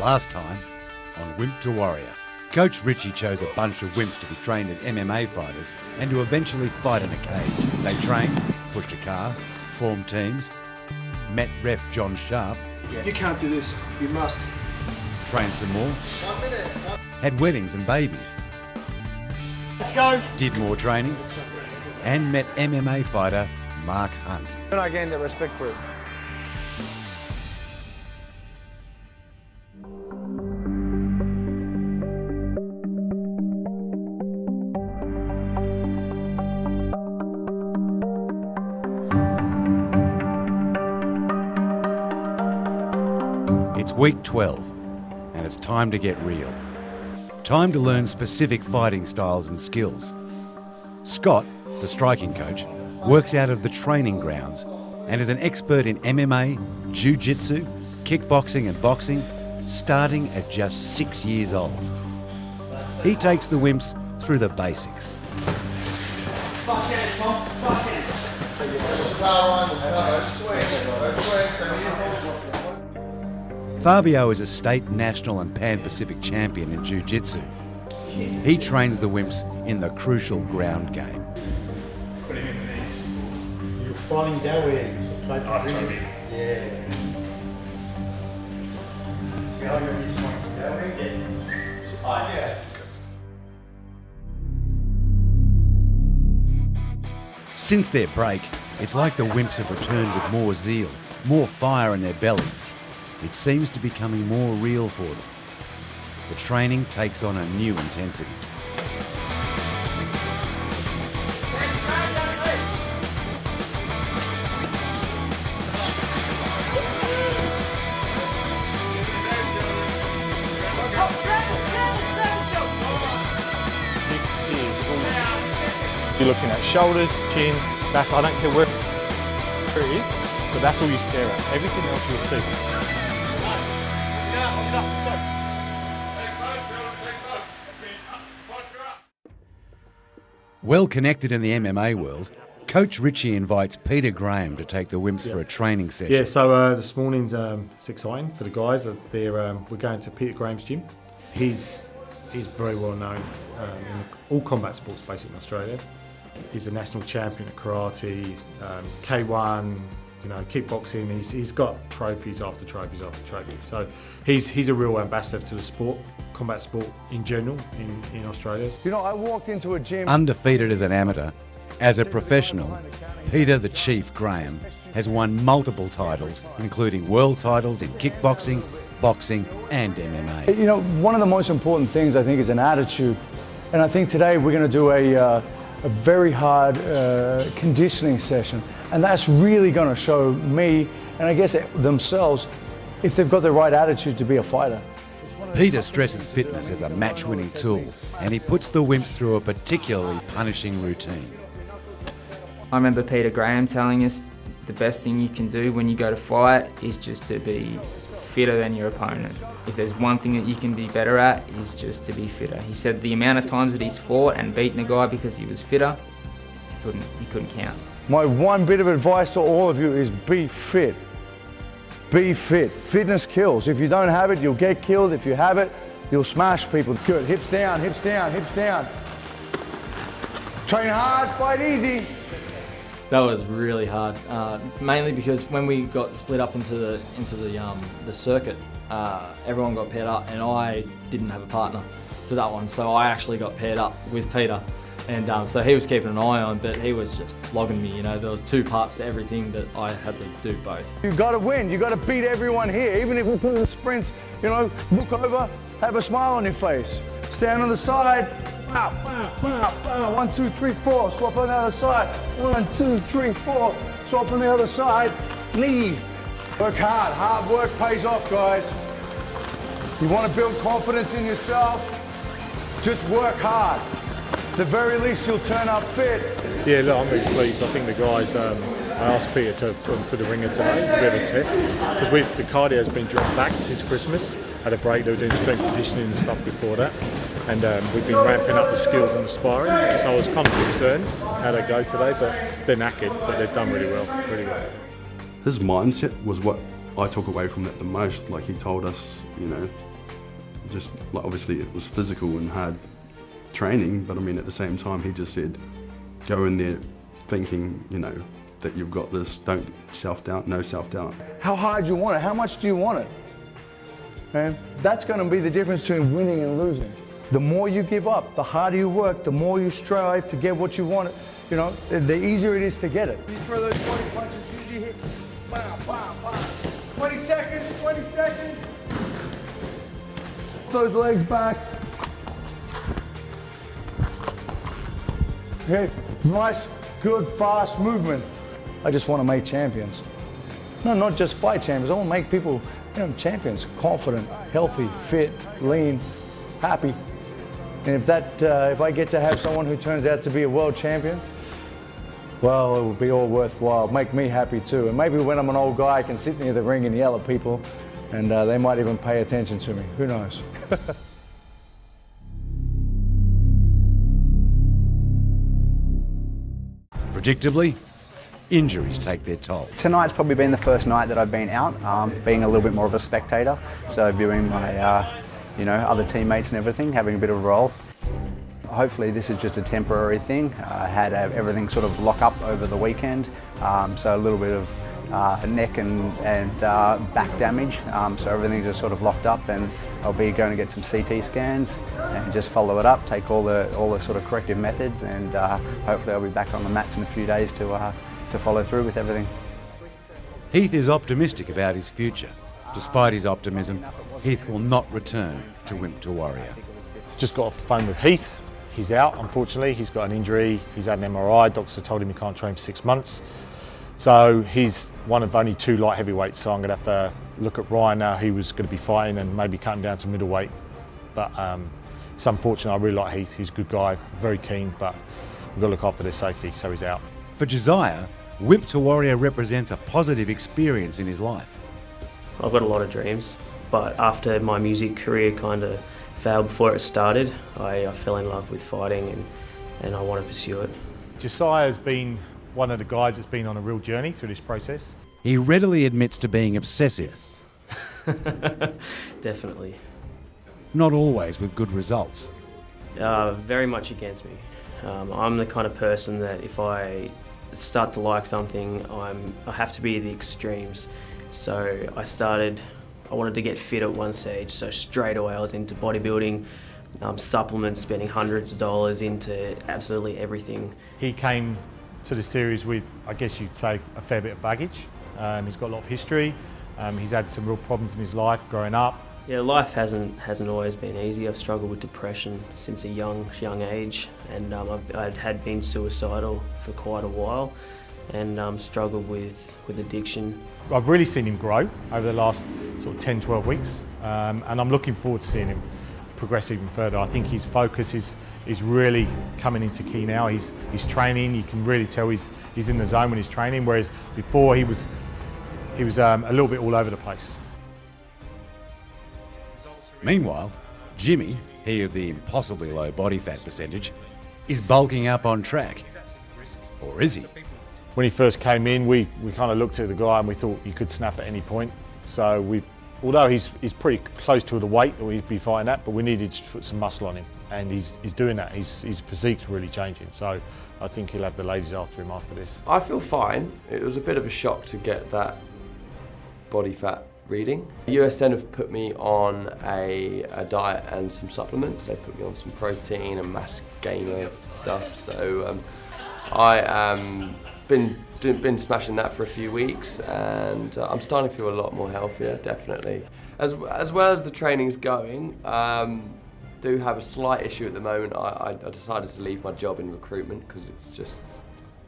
Last time on Wimp to Warrior. Coach Richie chose a bunch of wimps to be trained as MMA fighters and to eventually fight in a cage. They trained, pushed a car, formed teams, met ref John Sharp. You can't do this, you must. Trained some more, had weddings and babies. Let's go. Did more training and met MMA fighter Mark Hunt. And I gained that respect for it. It's week 12, and it's time to get real. Time to learn specific fighting styles and skills. Scott, the striking coach, works out of the training grounds and is an expert in MMA, jiu-jitsu, kickboxing and boxing, starting at just 6 years old. He takes the wimps through the basics. Fabio is a state, national and Pan-Pacific champion in jiu-jitsu. He trains the wimps in the crucial ground game. Put him in the knees. You're falling that way, so try to bring it. Yeah. See how your knees point that way? Yeah. Since their break, it's like the wimps have returned with more zeal, more fire in their bellies. It seems to be becoming more real for them. The training takes on a new intensity. You're looking at shoulders, chin, I don't care where it is, but that's all you stare at. Everything else you'll see. Well connected in the MMA world, Coach Richie invites Peter Graham to take the wimps for a training session. Yeah, so this morning's it's exciting for the guys. We're going to Peter Graham's gym. He's very well known in all combat sports basically in Australia. He's a national champion at karate, K1, kickboxing. He's got trophies after trophies after trophies. So he's a real ambassador to the sport, combat sport in general in Australia. I walked into a gym. Undefeated as an amateur, as a professional, Peter the Chief Graham has won multiple titles, including world titles in kickboxing, boxing and MMA. One of the most important things I think is an attitude. And I think today we're going to do a very hard conditioning session. And that's really going to show me, and I guess themselves, if they've got the right attitude to be a fighter. Peter stresses fitness as a match-winning tool, and he puts the wimps through a particularly punishing routine. I remember Peter Graham telling us the best thing you can do when you go to fight is just to be fitter than your opponent. If there's one thing that you can be better at, is just to be fitter. He said the amount of times that he's fought and beaten a guy because he was fitter, he couldn't count. My one bit of advice to all of you is be fit. Be fit. Fitness kills. If you don't have it, you'll get killed. If you have it, you'll smash people. Good. Hips down, hips down, hips down. Train hard, fight easy. That was really hard, mainly because when we got split up into the circuit, everyone got paired up, and I didn't have a partner for that one, so I actually got paired up with Peter, and so he was keeping an eye on, but he was just flogging me. There was two parts to everything that I had to do both. You got to win. You got to beat everyone here, even if we put in the sprints. Look over, have a smile on your face. Stand on the side. Pow, pow, pow, pow. 1, 2, 3, 4. Swap on the other side. 1, 2, 3, 4. Swap on the other side. Knee. Work hard. Hard work pays off, guys. You want to build confidence in yourself? Just work hard. At the very least, you'll turn up fit. Yeah, look, I'm really pleased. I think the guys, I asked Peter to put them for the ringer today. It's a bit of a test because the cardio has been dropped back since Christmas. Had a break, they were doing strength conditioning and stuff before that. And we've been ramping up the skills and the sparring. So I was kind of concerned how they go today, but they're knackered, but they've done really well, really well. His mindset was what I took away from that the most. Like he told us, just like, obviously it was physical and hard training, but I mean at the same time he just said, go in there thinking, you know, that you've got this, don't self-doubt, no self-doubt. How hard do you want it? How much do you want it? And that's going to be the difference between winning and losing. The more you give up, the harder you work, the more you strive to get what you want, you know, the easier it is to get it. You throw those 20 punches, usually hit, wow, wow, wow. 20 seconds, 20 seconds. Those legs back. Okay, nice, good, fast movement. I just want to make champions. No, not just fight champions. I want to make people, you know, champions, confident, healthy, fit, lean, happy. And if I get to have someone who turns out to be a world champion, well, it will be all worthwhile. Make me happy too. And maybe when I'm an old guy, I can sit near the ring and yell at people, and they might even pay attention to me. Who knows? Predictably, injuries take their toll. Tonight's probably been the first night that I've been out, being a little bit more of a spectator, so viewing my other teammates and everything, having a bit of a role. Hopefully this is just a temporary thing. I had everything sort of lock up over the weekend, so a little bit of neck and back damage, so everything's just sort of locked up, and I'll be going to get some CT scans and just follow it up, take all the sort of corrective methods, and hopefully I'll be back on the mats in a few days to follow through with everything. Heath is optimistic about his future. Despite his optimism, Heath will not return to Wimp to Warrior. Just got off the phone with Heath. He's out, unfortunately. He's got an injury. He's had an MRI. Doctors have told him he can't train for 6 months. So he's one of only 2 light heavyweights. So I'm going to have to look at Ryan now, who was going to be fighting, and maybe cut him down to middleweight. But it's unfortunate. I really like Heath. He's a good guy, very keen, but we've got to look after their safety, so he's out. For Josiah, Wimp to Warrior represents a positive experience in his life. I've got a lot of dreams, but after my music career kind of failed before it started, I fell in love with fighting and I want to pursue it. Josiah's been one of the guys that's been on a real journey through this process. He readily admits to being obsessive. Definitely. Not always with good results. Very much against me. I'm the kind of person that if I start to like something, I have to be at the extremes. So I wanted to get fit at one stage, so straight away I was into bodybuilding, supplements, spending hundreds of dollars into absolutely everything. He came to the series with, I guess you'd say, a fair bit of baggage. He's got a lot of history. He's had some real problems in his life growing up. Yeah, life hasn't always been easy. I've struggled with depression since a young age, and I had been suicidal for quite a while, and struggled with addiction. I've really seen him grow over the last sort of 10, 12 weeks, and I'm looking forward to seeing him progress even further. I think his focus is really coming into key now. He's training. You can really tell he's in the zone when he's training, whereas before he was a little bit all over the place. Meanwhile, Jimmy, he of the impossibly low body fat percentage, is bulking up on track. Or is he? When he first came in, we kind of looked at the guy and we thought he could snap at any point. So although he's pretty close to the weight that we'd be fighting at, but we needed to put some muscle on him, and he's doing that. His physique's really changing, so I think he'll have the ladies after him after this. I feel fine. It was a bit of a shock to get that body fat reading. USN have put me on a diet and some supplements. They put me on some protein and mass gainer stuff. So I been smashing that for a few weeks, and I'm starting to feel a lot more healthier, definitely. As well as the training's going, do have a slight issue at the moment. I decided to leave my job in recruitment because it's just,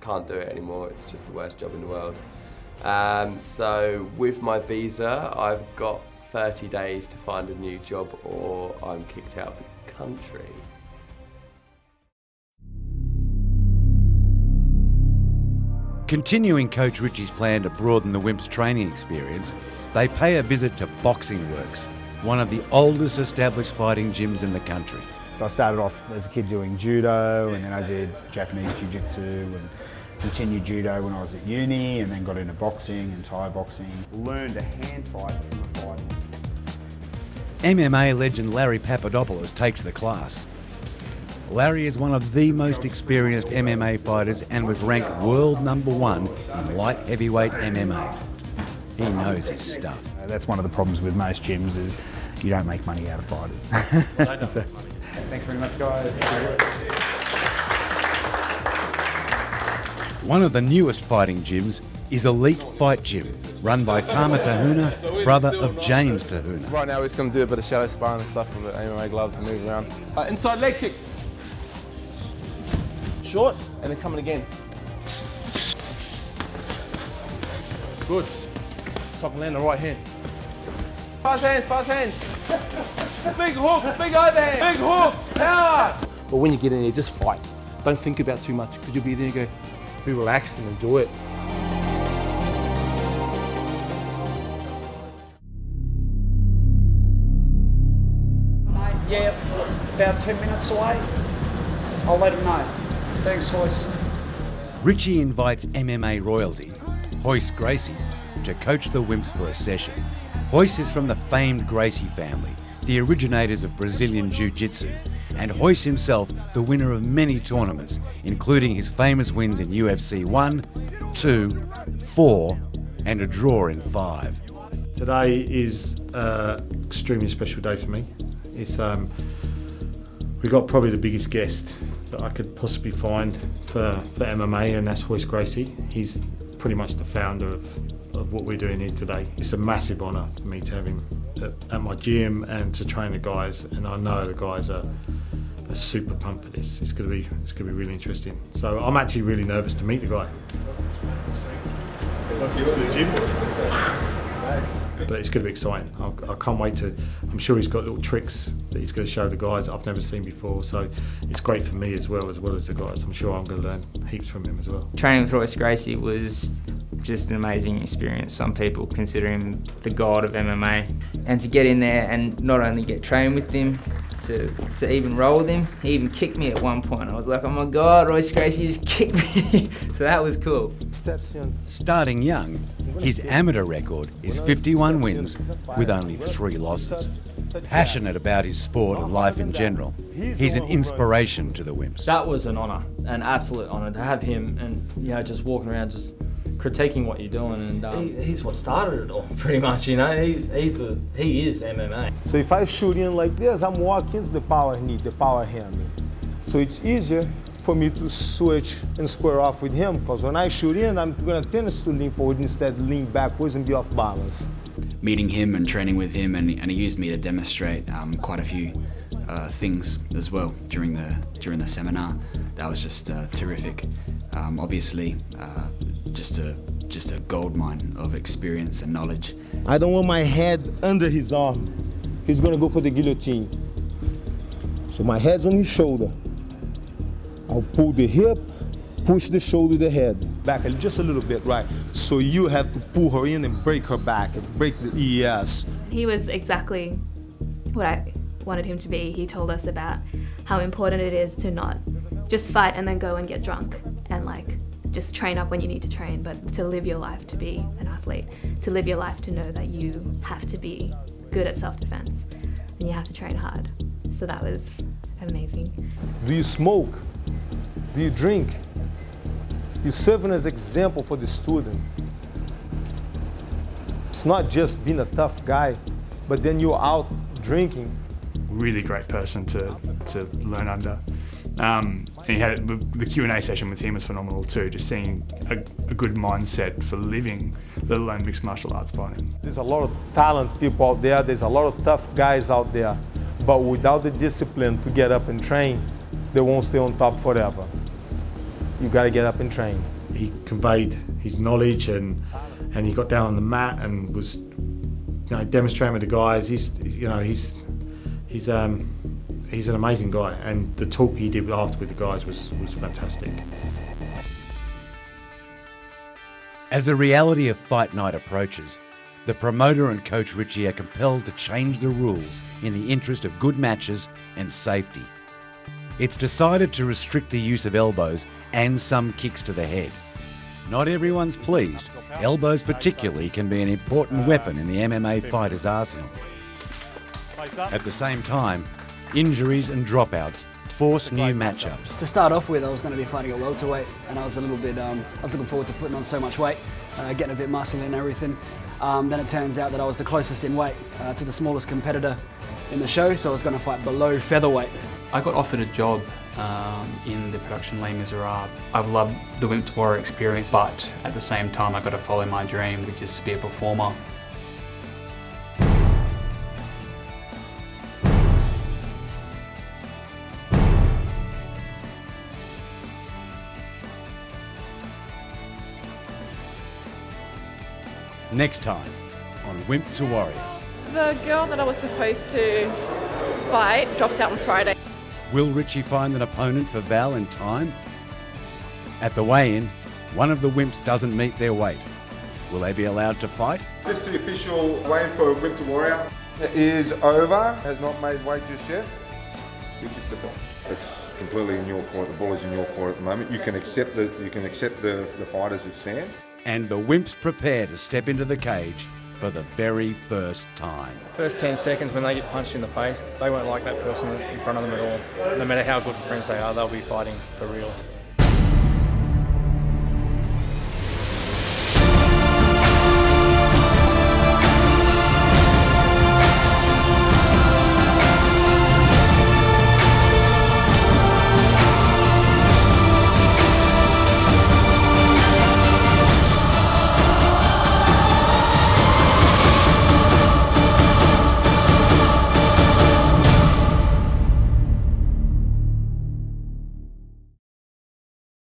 can't do it anymore. It's just the worst job in the world. So with my visa, I've got 30 days to find a new job or I'm kicked out of the country. Continuing Coach Richie's plan to broaden the Wimp's training experience, they pay a visit to Boxing Works, one of the oldest established fighting gyms in the country. So I started off as a kid doing judo, and then I did Japanese jiu-jitsu and continued judo when I was at uni, and then got into boxing and Thai boxing. Learned a hand fight from a fight. MMA legend Larry Papadopoulos takes the class. Larry is one of the most experienced MMA fighters and was ranked world #1 in light heavyweight MMA. He knows his stuff. That's one of the problems with most gyms is you don't make money out of fighters. So, thanks very much, guys. One of the newest fighting gyms is Elite Fight Gym, run by Tama Tahuna, brother of James Tahuna. Right now we're just going to do a bit of shadow sparring and stuff with the MMA gloves and move around. Inside leg kick. Short, and then coming again. Good. So I can land the right hand. Fast hands, fast hands. Big hook, big overhand, big hooks, power. But when you get in there, just fight. Don't think about too much, because you'll be there and go, be relaxed and enjoy it. Yeah, about 10 minutes away. I'll let him know. Thanks, Hoyce. Richie invites MMA royalty, Hoyce Gracie, to coach the Wimps for a session. Hoyce is from the famed Gracie family, the originators of Brazilian Jiu-Jitsu, and Hoyce himself the winner of many tournaments, including his famous wins in UFC 1, 2, 4, and a draw in 5. Today is an extremely special day for me. It's we got probably the biggest guest that I could possibly find for MMA, and that's Hoyce Gracie. He's pretty much the founder of what we're doing here today. It's a massive honour for me to have him at my gym and to train the guys, and I know the guys are super pumped for this. It's gonna be really interesting. So I'm actually really nervous to meet the guy. But it's going to be exciting. I can't wait to. I'm sure he's got little tricks that he's going to show the guys that I've never seen before. So it's great for me as well as the guys. I'm sure I'm going to learn heaps from him as well. Training with Hoyce Gracie was just an amazing experience. Some people consider him the god of MMA. And to get in there and not only get trained with him, to even roll with him, he even kicked me at one point. I was like, oh my God, Hoyce Gracie just kicked me. So that was cool. Starting young, his amateur record is 51 wins with only 3 losses. Passionate about his sport and life in general, he's an inspiration to the Wimps. That was an honour, an absolute honour to have him, and just walking around just critiquing what you're doing, and he's what started it all, pretty much. He is MMA. So if I shoot in like this, I'm walking into the power knee, the power hand. So it's easier for me to switch and square off with him, because when I shoot in, I'm going to tend to lean forward instead of lean backwards and be off balance. Meeting him and training with him, and he used me to demonstrate quite a few things as well during the seminar. That was just terrific. Obviously, just a gold mine of experience and knowledge. I don't want my head under his arm. He's going to go for the guillotine. So my head's on his shoulder. I'll pull the hip, push the shoulder, the head. Back just a little bit, right? So you have to pull her in and break her back, and break the ES. He was exactly what I wanted him to be. He told us about how important it is to not just fight and then go and get drunk and just train up when you need to train, but to live your life to be an athlete, to live your life to know that you have to be good at self-defense and you have to train hard. So that was amazing. Do you smoke? Do you drink? You're serving as example for the student. It's not just being a tough guy, but then you're out drinking. Really great person to learn under. And he had the Q&A session with him was phenomenal too, just seeing a good mindset for living, let alone mixed martial arts fighting. There's a lot of talented people out there, there's a lot of tough guys out there, but without the discipline to get up and train, they won't stay on top forever. You gotta get up and train. He conveyed his knowledge and he got down on the mat and was demonstrating with the guys. He's an amazing guy, and the talk he did after with the guys was fantastic. As the reality of fight night approaches, the promoter and coach Richie are compelled to change the rules in the interest of good matches and safety. It's decided to restrict the use of elbows and some kicks to the head. Not everyone's pleased. Elbows particularly can be an important weapon in the MMA fighter's arsenal. At the same time, injuries and dropouts force new matchups. To start off with, I was going to be fighting a welterweight, and I was a little bit, I was looking forward to putting on so much weight, getting a bit muscle and everything. Then it turns out that I was the closest in weight to the smallest competitor in the show, so I was going to fight below featherweight. I got offered a job in the production Les Miserables. I've loved the Wimp to Warrior experience, but at the same time I've got to follow my dream, which is to be a performer. Next time on Wimp to Warrior. The girl that I was supposed to fight dropped out on Friday. Will Richie find an opponent for Val in time? At the weigh-in, one of the Wimps doesn't meet their weight. Will they be allowed to fight? This is the official weigh-in for Wimp to Warrior. It is over, has not made weight just yet. You kick the ball. It's completely in your court. The ball is in your court at the moment. You can accept the fight as it stands. And the Wimps prepare to step into the cage for the very first time. First 10 seconds when they get punched in the face, they won't like that person in front of them at all. No matter how good friends they are, they'll be fighting for real.